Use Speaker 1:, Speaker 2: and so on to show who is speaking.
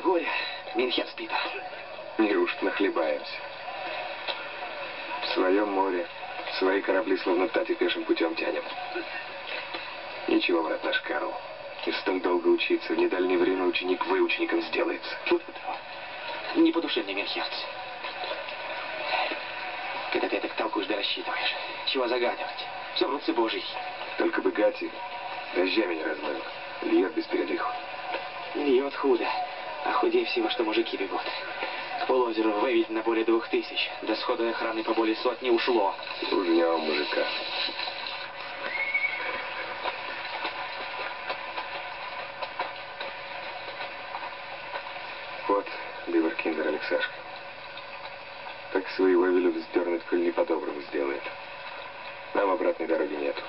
Speaker 1: горе. Мюнхен спит.
Speaker 2: Неужто нахлебаемся? В своем море свои корабли словно тати пешим путем тянем. Ничего, брат наш Карл. Если столь долго учиться, в недальнее время ученик выучеником сделается.
Speaker 1: Не по душе мне Мюнхен. Когда ты так толкуешь да рассчитываешь. Чего загадывать? Все в руце Божьей.
Speaker 2: Только бы Гати дождями не размыл. Льет без передыху.
Speaker 1: Льет худо. А худее всего, что мужики бегут. К полуозеру выведено более 2000. До схода охраны по более сотни ушло.
Speaker 2: Ужнем мужика. Вот, Ливеркиндер Алексашка. Так своего велю вздернуть, коль не по-доброму сделает. Нам обратной дороги нету.